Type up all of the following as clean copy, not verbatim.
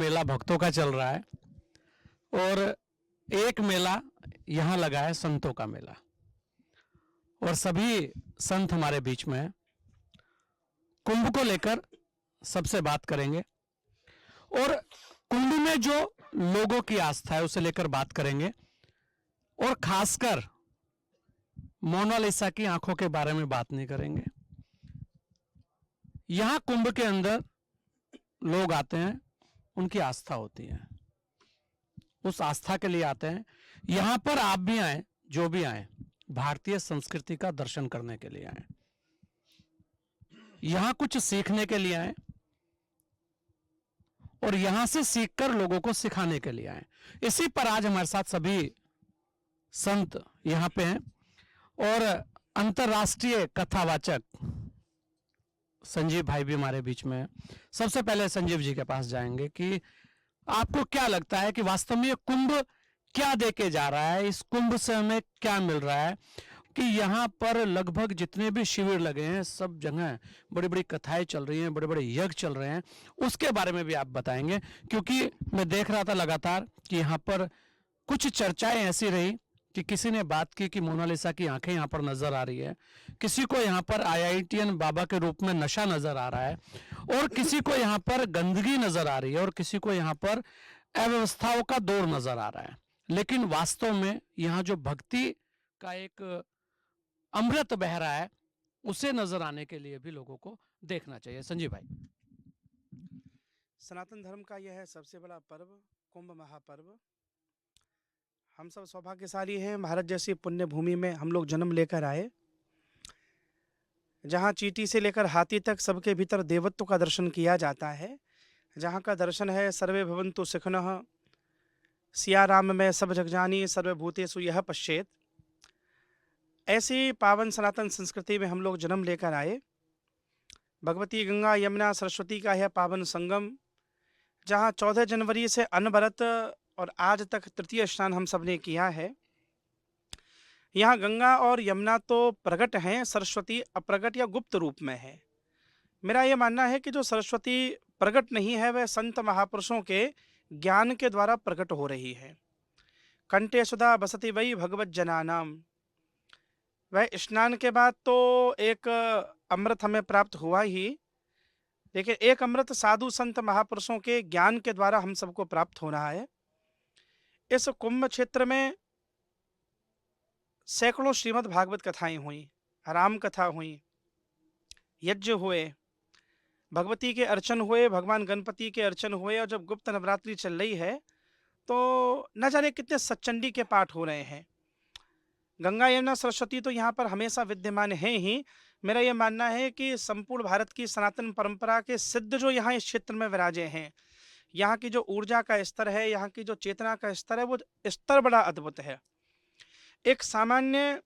मेला भक्तों का चल रहा है और एक मेला यहाँ लगा है संतों का मेला, और सभी संत हमारे बीच में हैं। कुंभ को लेकर सबसे बात करेंगे और कुंभ में जो लोगों की आस्था है उसे लेकर बात करेंगे, और खासकर मोनालिसा की आंखों के बारे में बात नहीं करेंगे। यहां कुंभ के अंदर लोग आते हैं, उनकी आस्था होती है, उस आस्था के लिए आते हैं। यहां पर आप भी आए, जो भी आए, भारतीय संस्कृति का दर्शन करने के लिए आए, यहां कुछ सीखने के लिए आए और यहां से सीखकर लोगों को सिखाने के लिए आए। इसी पर आज हमारे साथ सभी संत यहां पे हैं और अंतर्राष्ट्रीय कथावाचक संजीव भाई भी हमारे बीच में है। सबसे पहले संजीव जी के पास जाएंगे कि आपको क्या लगता है कि वास्तव में ये कुंभ क्या देके जा रहा है, इस कुंभ से हमें क्या मिल रहा है कि यहाँ पर लगभग जितने भी शिविर लगे हैं सब जगह बड़ी बड़ी कथाएं चल रही हैं, बड़े बड़े यज्ञ चल रहे हैं, उसके बारे में भी आप बताएंगे। क्योंकि मैं देख रहा था लगातार कि यहाँ पर कुछ चर्चाएं ऐसी रही कि किसी ने बात की कि मोनालिसा की आंखें यहाँ पर नजर आ रही है, किसी को यहाँ पर आईआईटीएन बाबा के रूप में नशा नजर आ रहा है, और किसी को यहाँ पर गंदगी नजर आ रही है, और किसी को यहाँ पर अव्यवस्थाओं का दौर नजर आ रहा है। लेकिन वास्तव में यहाँ जो भक्ति का एक अमृत बह रहा है उसे नजर आने के लिए भी लोगों को देखना चाहिए। संजीव भाई। सनातन धर्म का यह है सबसे बड़ा पर्व कुंभ महापर्व। हम सब सौभाग्यशाली हैं, भारत जैसी पुण्य भूमि में हम लोग जन्म लेकर आए, जहाँ चींटी से लेकर हाथी तक सबके भीतर देवत्व का दर्शन किया जाता है, जहाँ का दर्शन है सर्वे भवन्तु सुखिनः, सिया राम में सब जग जानी, सर्वभूतेषु यः पश्येत्। ऐसी पावन सनातन संस्कृति में हम लोग जन्म लेकर आए। भगवती गंगा यमुना सरस्वती का यह पावन संगम, जहाँ 14 जनवरी से अनवरत और आज तक तृतीय स्नान हम सब ने किया है। यहाँ गंगा और यमुना तो प्रकट हैं, सरस्वती अप्रगट या गुप्त रूप में है। मेरा ये मानना है कि जो सरस्वती प्रकट नहीं है वह संत महापुरुषों के ज्ञान के द्वारा प्रकट हो रही है। कंठे सुधा बसति वही भगवत जनानाम। वह स्नान के बाद तो एक अमृत हमें प्राप्त हुआ ही, लेकिन एक अमृत साधु संत महापुरुषों के ज्ञान के द्वारा हम सबको प्राप्त हो रहा है। इस कुंभ क्षेत्र में सैकड़ों श्रीमद् भागवत कथाएं हुई, राम कथा हुई, यज्ञ हुए, भगवती के अर्चन हुए, भगवान गणपति के अर्चन हुए, और जब गुप्त नवरात्रि चल रही है तो न जाने कितने सच्चंडी के पाठ हो रहे हैं। गंगा यमुना सरस्वती तो यहाँ पर हमेशा विद्यमान है ही। मेरा ये मानना है कि संपूर्ण भारत की सनातन परंपरा के सिद्ध जो यहाँ इस क्षेत्र में विराजे हैं, यहाँ की जो ऊर्जा का स्तर है, यहाँ की जो चेतना का स्तर है, वो स्तर बड़ा अद्भुत है। एक सामान्य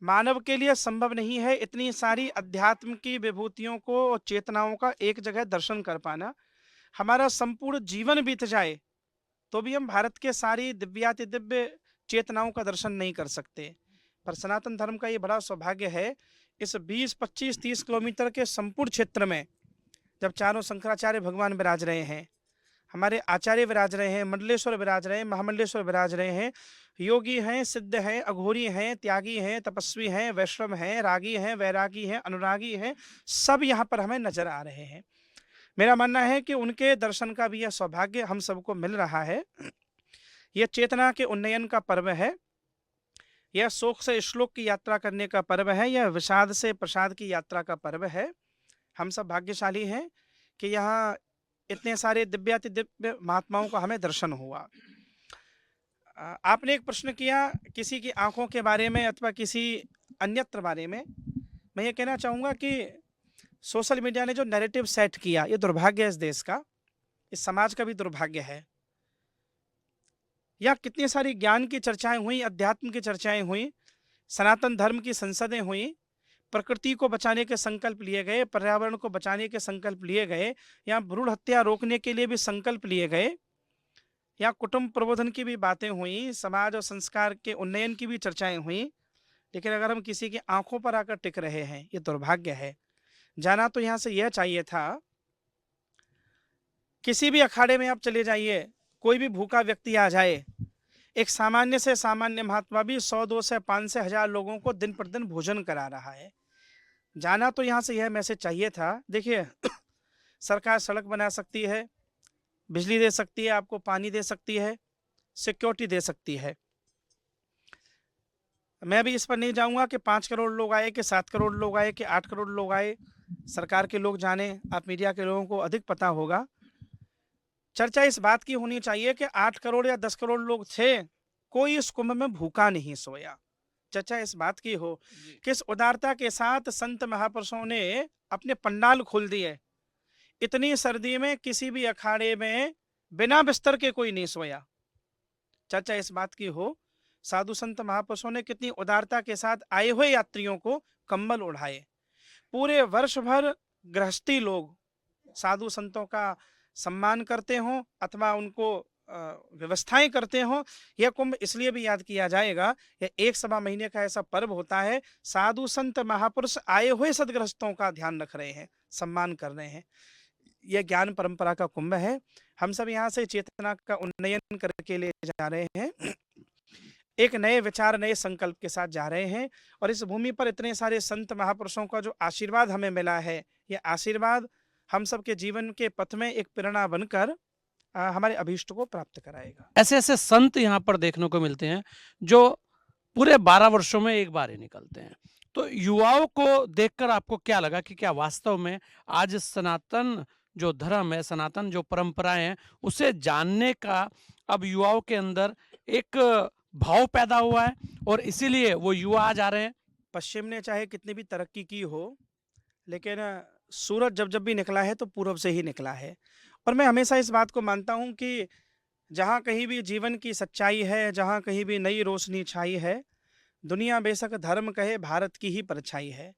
मानव के लिए संभव नहीं है इतनी सारी अध्यात्म की विभूतियों को और चेतनाओं का एक जगह दर्शन कर पाना। हमारा संपूर्ण जीवन बीत जाए तो भी हम भारत के सारी दिव्याति दिव्य चेतनाओं का दर्शन नहीं कर सकते। पर सनातन धर्म का ये बड़ा सौभाग्य है, इस 20, 25, 30 किलोमीटर के संपूर्ण क्षेत्र में जब चारों शंकराचार्य भगवान विराज रहे हैं, हमारे आचार्य विराज रहे हैं, मंडलेश्वर विराज रहे हैं, महामंडलेश्वर विराज रहे हैं, योगी हैं, सिद्ध हैं, अघोरी हैं, त्यागी हैं, तपस्वी हैं, वैष्णव हैं, रागी हैं, वैरागी हैं, अनुरागी हैं, सब यहाँ पर हमें नजर आ रहे हैं। मेरा मानना है कि उनके दर्शन का भी यह सौभाग्य हम सबको मिल रहा है। यह चेतना के उन्नयन का पर्व है, यह शोक से श्लोक की यात्रा करने का पर्व है, यह विषाद से प्रसाद की यात्रा का पर्व है। हम सब भाग्यशाली हैं कि यहाँ इतने सारे दिव्याति दिव्य महात्माओं का हमें दर्शन हुआ। आपने एक प्रश्न किया किसी की आंखों के बारे में अथवा किसी अन्यत्र बारे में। मैं ये कहना चाहूँगा कि सोशल मीडिया ने जो नैरेटिव सेट किया, ये दुर्भाग्य है इस देश का, इस समाज का भी दुर्भाग्य है। या कितनी सारी ज्ञान की चर्चाएं हुई, अध्यात्म की चर्चाएं हुई, सनातन धर्म की संसदें हुई, प्रकृति को बचाने के संकल्प लिए गए, पर्यावरण को बचाने के संकल्प लिए गए, या भ्रूण हत्या रोकने के लिए भी संकल्प लिए गए, या कुटुंब प्रबोधन की भी बातें हुई, समाज और संस्कार के उन्नयन की भी चर्चाएं हुई। लेकिन अगर हम किसी की आंखों पर आकर टिक रहे हैं, ये दुर्भाग्य है। जाना तो यहाँ से यह चाहिए था किसी भी अखाड़े में आप चले जाइए, कोई भी भूखा व्यक्ति आ जाए, एक सामान्य से सामान्य महात्मा भी 100, 200, 500, 1000 लोगों को दिन प्रतिदिन भोजन करा रहा है। जाना तो यहाँ से यह मैसेज चाहिए था। देखिए सरकार सड़क बना सकती है, बिजली दे सकती है, आपको पानी दे सकती है, सिक्योरिटी दे सकती है। मैं भी इस पर नहीं जाऊंगा कि 5 करोड़ लोग आए, कि 7 करोड़ लोग आए, कि 8 करोड़ लोग आए। सरकार के लोग जाने, आप मीडिया के लोगों को अधिक पता होगा। चर्चा इस बात की होनी चाहिए कि 8 करोड़ या 10 करोड़ लोग थे, कोई इस कुंभ में भूखा नहीं सोया। चर्चा इस बात की हो कि इस उदारता के साथ संत महापुरुषों ने अपने पंडाल खोल दिए। इतनी सर्दी में किसी भी अखाड़े में बिना बिस्तर के कोई नहीं सोया। चर्चा इस बात की हो, साधु संत महापुरुषों ने कितनी उदारता के साथ आए हुए यात्रियों को कंबल ओढ़ाए। पूरे वर्ष भर गृहस्थी लोग साधु संतों का सम्मान करते हों अथवा उनको व्यवस्थाएं करते हों। यह कुंभ इसलिए भी याद किया जाएगा, यह 1 सवा महीने का ऐसा पर्व होता है, साधु संत महापुरुष आए हुए सदगृहस्थों का ध्यान रख रहे हैं, सम्मान कर रहे हैं। यह ज्ञान परंपरा का कुंभ है। हम सब यहाँ से चेतना का उन्नयन करके ले जा रहे हैं, एक नए विचार, नए संकल्प के साथ जा रहे हैं। और इस भूमि पर इतने सारे संत महापुरुषों का जो आशीर्वाद हमें मिला है, यह आशीर्वाद हम सबके जीवन के पथ में एक प्रेरणा बनकर हमारे अभीष्ट को प्राप्त कराएगा। ऐसे ऐसे संत यहाँ पर देखने को मिलते हैं जो पूरे 12 वर्षों में एक बार ही निकलते हैं। तो युवाओं को देखकर आपको क्या लगा कि क्या वास्तव में आज सनातन जो धर्म है, सनातन जो परंपराएं हैं, उसे जानने का अब युवाओं के अंदर एक भाव पैदा हुआ है और इसीलिए वो युवा आज आ रहे हैं? पश्चिम ने चाहे कितनी भी तरक्की की हो, लेकिन सूरज जब जब भी निकला है तो पूर्व से ही निकला है। और मैं हमेशा इस बात को मानता हूँ कि जहाँ कहीं भी जीवन की सच्चाई है, जहाँ कहीं भी नई रोशनी छाई है, दुनिया बेशक धर्म कहे, भारत की ही परछाई है।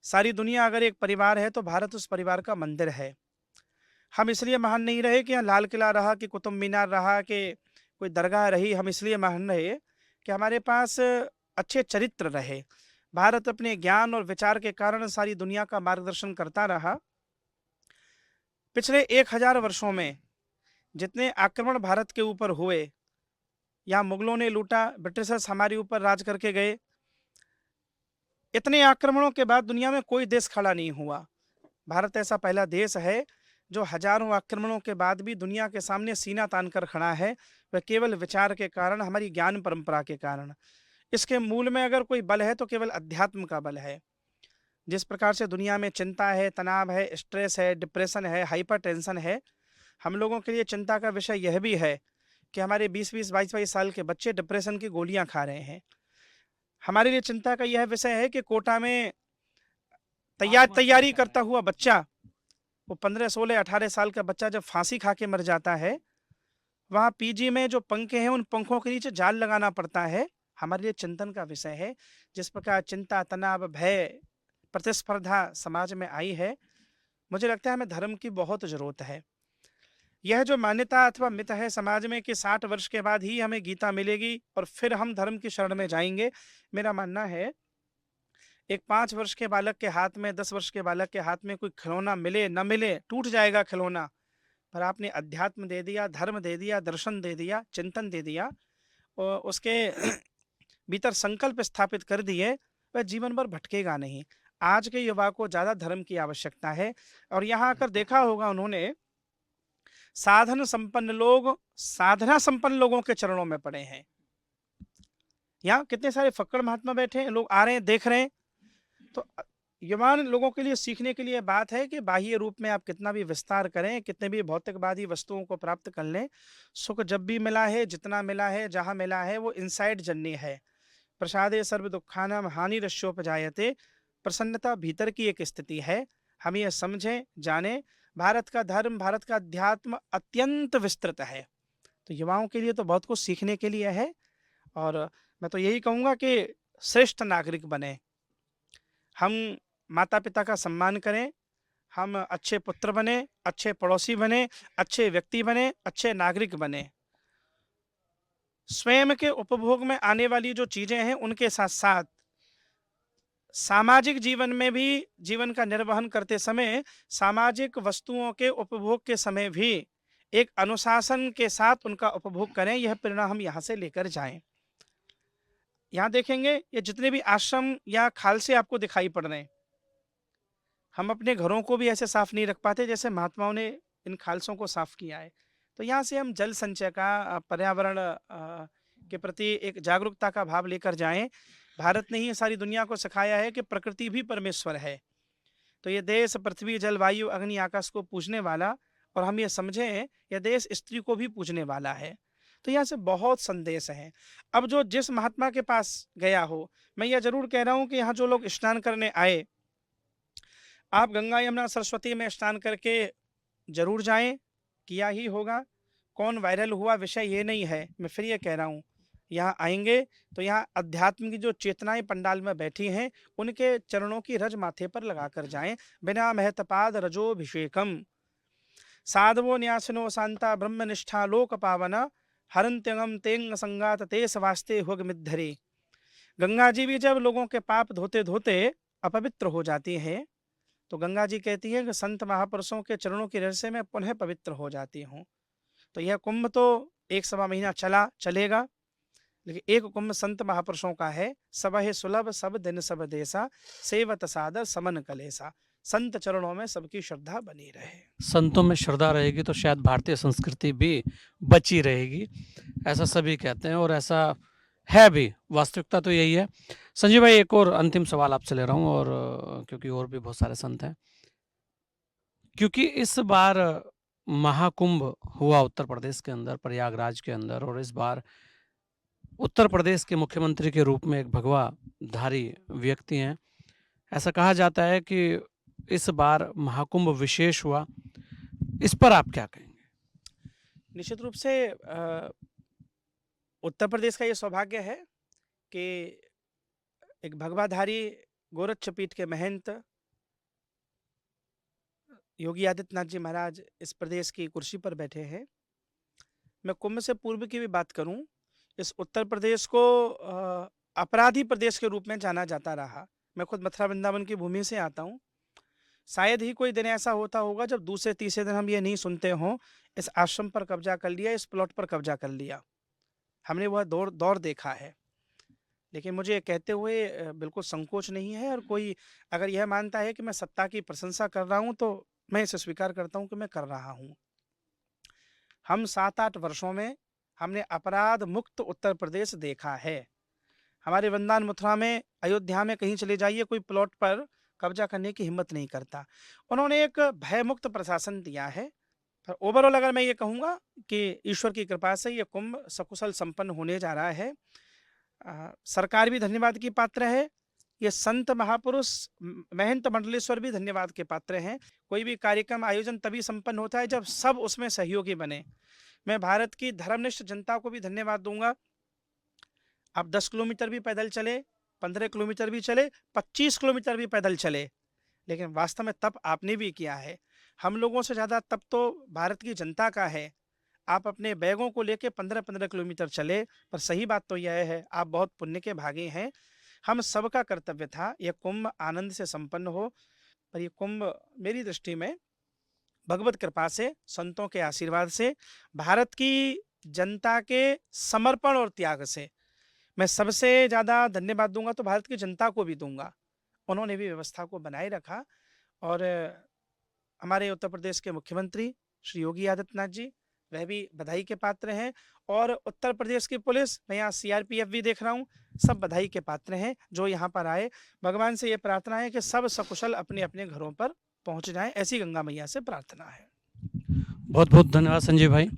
सारी दुनिया अगर एक परिवार है तो भारत उस परिवार का मंदिर है। हम इसलिए महान नहीं रहे कि यहाँ लाल किला रहा, कि कुतुब मीनार रहा, कि कोई दरगाह रही। हम इसलिए महान रहे कि हमारे पास अच्छे चरित्र रहे। भारत अपने ज्ञान और विचार के कारण सारी दुनिया का मार्गदर्शन करता रहा। पिछले 1000 वर्षों में जितने आक्रमण भारत के ऊपर हुए, यहाँ मुगलों ने लूटा, ब्रिटिशर्स हमारे ऊपर राज करके गए, इतने आक्रमणों के बाद दुनिया में कोई देश खड़ा नहीं हुआ। भारत ऐसा पहला देश है जो हजारों आक्रमणों के बाद भी दुनिया के सामने सीना तान कर खड़ा है, वह केवल विचार के कारण, हमारी ज्ञान परंपरा के कारण। इसके मूल में अगर कोई बल है तो केवल अध्यात्म का बल है। जिस प्रकार से दुनिया में चिंता है, तनाव है, स्ट्रेस है, डिप्रेशन है, हाइपर टेंशन है, हम लोगों के लिए चिंता का विषय यह भी है कि हमारे 20-20, 22-22 साल के बच्चे डिप्रेशन की गोलियां खा रहे हैं। हमारे लिए चिंता का यह विषय है कि कोटा में तैयारी करता हुआ बच्चा, वो 15, 16, 18 साल का बच्चा जब फांसी खा के मर जाता है, वहाँ पीजी में जो पंखे हैं उन पंखों के नीचे जाल लगाना पड़ता है। हमारे लिए चिंतन का विषय है। जिस प्रकार चिंता, तनाव, भय, प्रतिस्पर्धा समाज में आई है, मुझे लगता है हमें धर्म की बहुत जरूरत है। यह जो मान्यता अथवा मिथ है समाज में कि 60 वर्ष के बाद ही हमें गीता मिलेगी और फिर हम धर्म की शरण में जाएंगे, मेरा मानना है एक 5 वर्ष के बालक के हाथ में, 10 वर्ष के बालक के हाथ में कोई खिलौना मिले न मिले, टूट जाएगा खिलौना। पर आपने अध्यात्म दे दिया, धर्म दे दिया, दर्शन दे दिया, चिंतन दे दिया और उसके भीतर संकल्प स्थापित कर दिए, वह जीवन भर भटकेगा नहीं। आज के युवा को ज्यादा धर्म की आवश्यकता है। और यहाँ आकर देखा होगा उन्होंने, साधन संपन्न लोग साधना संपन्न लोगों के चरणों में पड़े हैं। यहाँ कितने सारे फक्कड़ महात्मा बैठे हैं, लोग आ रहे हैं, देख रहे हैं। तो युवान लोगों के लिए सीखने के लिए बात है कि बाह्य रूप में आप कितना भी विस्तार करें, कितने भी भौतिकवादी वस्तुओं को प्राप्त कर लें, सुख जब भी मिला है, जितना मिला है, जहां मिला है, वो इनसाइड जर्नी है। प्रसादे सर्व दुखानाम हानिरस्योपजायते, प्रसन्नता भीतर की एक स्थिति है। हम ये समझें, जाने, भारत का धर्म, भारत का अध्यात्म अत्यंत विस्तृत है। तो युवाओं के लिए तो बहुत कुछ सीखने के लिए है। और मैं तो यही कहूँगा कि श्रेष्ठ नागरिक बने, हम माता पिता का सम्मान करें, हम अच्छे पुत्र बने, अच्छे पड़ोसी बने, अच्छे व्यक्ति बने, अच्छे नागरिक बने। स्वयं के उपभोग में आने वाली जो चीजें हैं उनके साथ साथ सामाजिक जीवन में भी, जीवन का निर्वहन करते समय सामाजिक वस्तुओं के उपभोग के समय भी एक अनुशासन के साथ उनका उपभोग करें, यह प्रेरणा हम यहाँ से लेकर जाएं। यहाँ देखेंगे ये जितने भी आश्रम या खालसे आपको दिखाई पड़ रहे हैं, हम अपने घरों को भी ऐसे साफ नहीं रख पाते जैसे महात्माओं ने इन खालसों को साफ किया है। तो यहाँ से हम जल संचय का, पर्यावरण के प्रति एक जागरूकता का भाव लेकर जाएं। भारत ने ही सारी दुनिया को सिखाया है कि प्रकृति भी परमेश्वर है। तो ये देश पृथ्वी, जल, वायु, अग्नि, आकाश को पूजने वाला, और हम ये समझें यह देश स्त्री को भी पूजने वाला है। तो यहाँ से बहुत संदेश हैं। अब जो जिस महात्मा के पास गया हो, मैं यह जरूर कह रहा हूँ कि यहाँ जो लोग स्नान करने आए, आप गंगा, यमुना, सरस्वती में स्नान करके जरूर जाएं, किया ही होगा। कौन वायरल हुआ विषय ये नहीं है, मैं फिर ये कह रहा हूँ, यहाँ आएंगे तो यहाँ अध्यात्म की जो चेतनाएं पंडाल में बैठी हैं, उनके चरणों की रज माथे पर लगाकर जाएं। बिना महतपाद रजोभिषेकम साधवो न्यासनो शांता ब्रह्मनिष्ठा लोक पावना हरंत्यंगम तेंग संगात ते सवास्ते होग मिद्धरे। गंगा जी भी जब लोगों के पाप धोते धोते अपवित्र हो जाती हैं, तो गंगा जी कहती है कि संत महापुरुषों के चरणों की रज से मैं पुनः पवित्र हो जाती हूँ। तो यह कुंभ तो 1 सवा महीना चलेगा, लेकिन एक कुंभ संत महापुरुषों का है। सब है सुलभ सब दिन सब देसा, सेवत सादर समन कलेसा। संत चरणों में सबकी श्रद्धा बनी रहे। संतों में श्रद्धा रहेगी तो शायद भारतीय संस्कृति भी बची रहेगी, ऐसा सभी कहते हैं और ऐसा है भी। वास्तविकता तो यही है। संजीव भाई, एक और अंतिम सवाल आपसे ले रहा हूँ, और क्योंकि और भी बहुत सारे संत हैं, क्योंकि इस बार महाकुंभ हुआ उत्तर प्रदेश के अंदर, प्रयागराज के अंदर, और इस बार उत्तर प्रदेश के मुख्यमंत्री के रूप में एक भगवाधारी व्यक्ति हैं। ऐसा कहा जाता है कि इस बार महाकुंभ विशेष हुआ, इस पर आप क्या कहेंगे? निश्चित रूप से उत्तर प्रदेश का ये सौभाग्य है कि एक भगवाधारी गोरक्षपीठ के महंत योगी आदित्यनाथ जी महाराज इस प्रदेश की कुर्सी पर बैठे हैं। मैं कुंभ से पूर्व की भी बात करूं, इस उत्तर प्रदेश को अपराधी प्रदेश के रूप में जाना जाता रहा। मैं खुद मथुरा वृंदावन की भूमि से आता हूं। शायद ही कोई दिन ऐसा होता होगा जब दूसरे तीसरे दिन हम ये नहीं सुनते हों इस आश्रम पर कब्जा कर लिया, इस प्लॉट पर कब्जा कर लिया। हमने वह दौर देखा है। लेकिन मुझे कहते हुए बिल्कुल संकोच नहीं है, और कोई अगर यह मानता है कि मैं सत्ता की प्रशंसा कर रहा हूं, तो मैं इसे स्वीकार करता हूं कि मैं कर रहा हूं। हम 7-8 वर्षों में हमने अपराध मुक्त उत्तर प्रदेश देखा है। हमारे वृंदावन, मथुरा में, अयोध्या में कहीं चले जाइए, कोई प्लॉट पर कब्जा करने की हिम्मत नहीं करता। उन्होंने एक भयमुक्त प्रशासन दिया है। पर ओवरऑल अगर मैं ये कहूँगा कि ईश्वर की कृपा से ये कुंभ सकुशल संपन्न होने जा रहा है। सरकार भी धन्यवाद की पात्र है। ये संत महापुरुष महंत मंडलेश्वर भी धन्यवाद के पात्र हैं। कोई भी कार्यक्रम आयोजन तभी संपन्न होता है जब सब उसमें सहयोगी बने। मैं भारत की धर्मनिष्ठ जनता को भी धन्यवाद दूंगा। आप 10 किलोमीटर भी पैदल चले, 15 किलोमीटर भी चले, 25 किलोमीटर भी पैदल चले, लेकिन वास्तव में तप आपने भी किया है। हम लोगों से ज़्यादा तप तो भारत की जनता का है। आप अपने बैगों को लेके 15-15 किलोमीटर चले, पर सही बात तो यह है आप बहुत पुण्य के भागी हैं। हम सबका कर्तव्य था यह कुंभ आनंद से संपन्न हो, पर यह कुंभ मेरी दृष्टि में भगवत कृपा से, संतों के आशीर्वाद से, भारत की जनता के समर्पण और त्याग से, मैं सबसे ज़्यादा धन्यवाद दूंगा तो भारत की जनता को भी दूंगा। उन्होंने भी व्यवस्था को बनाए रखा। और हमारे उत्तर प्रदेश के मुख्यमंत्री श्री योगी आदित्यनाथ जी, वह भी बधाई के पात्र हैं। और उत्तर प्रदेश की पुलिस, मैं यहाँ सीआरपीएफ भी देख रहा हूँ, सब बधाई के पात्र हैं जो यहाँ पर आए। भगवान से ये प्रार्थना है कि सब सकुशल अपने अपने घरों पर पहुँच जाएं, ऐसी गंगा मैया से प्रार्थना है। बहुत बहुत धन्यवाद संजीव भाई।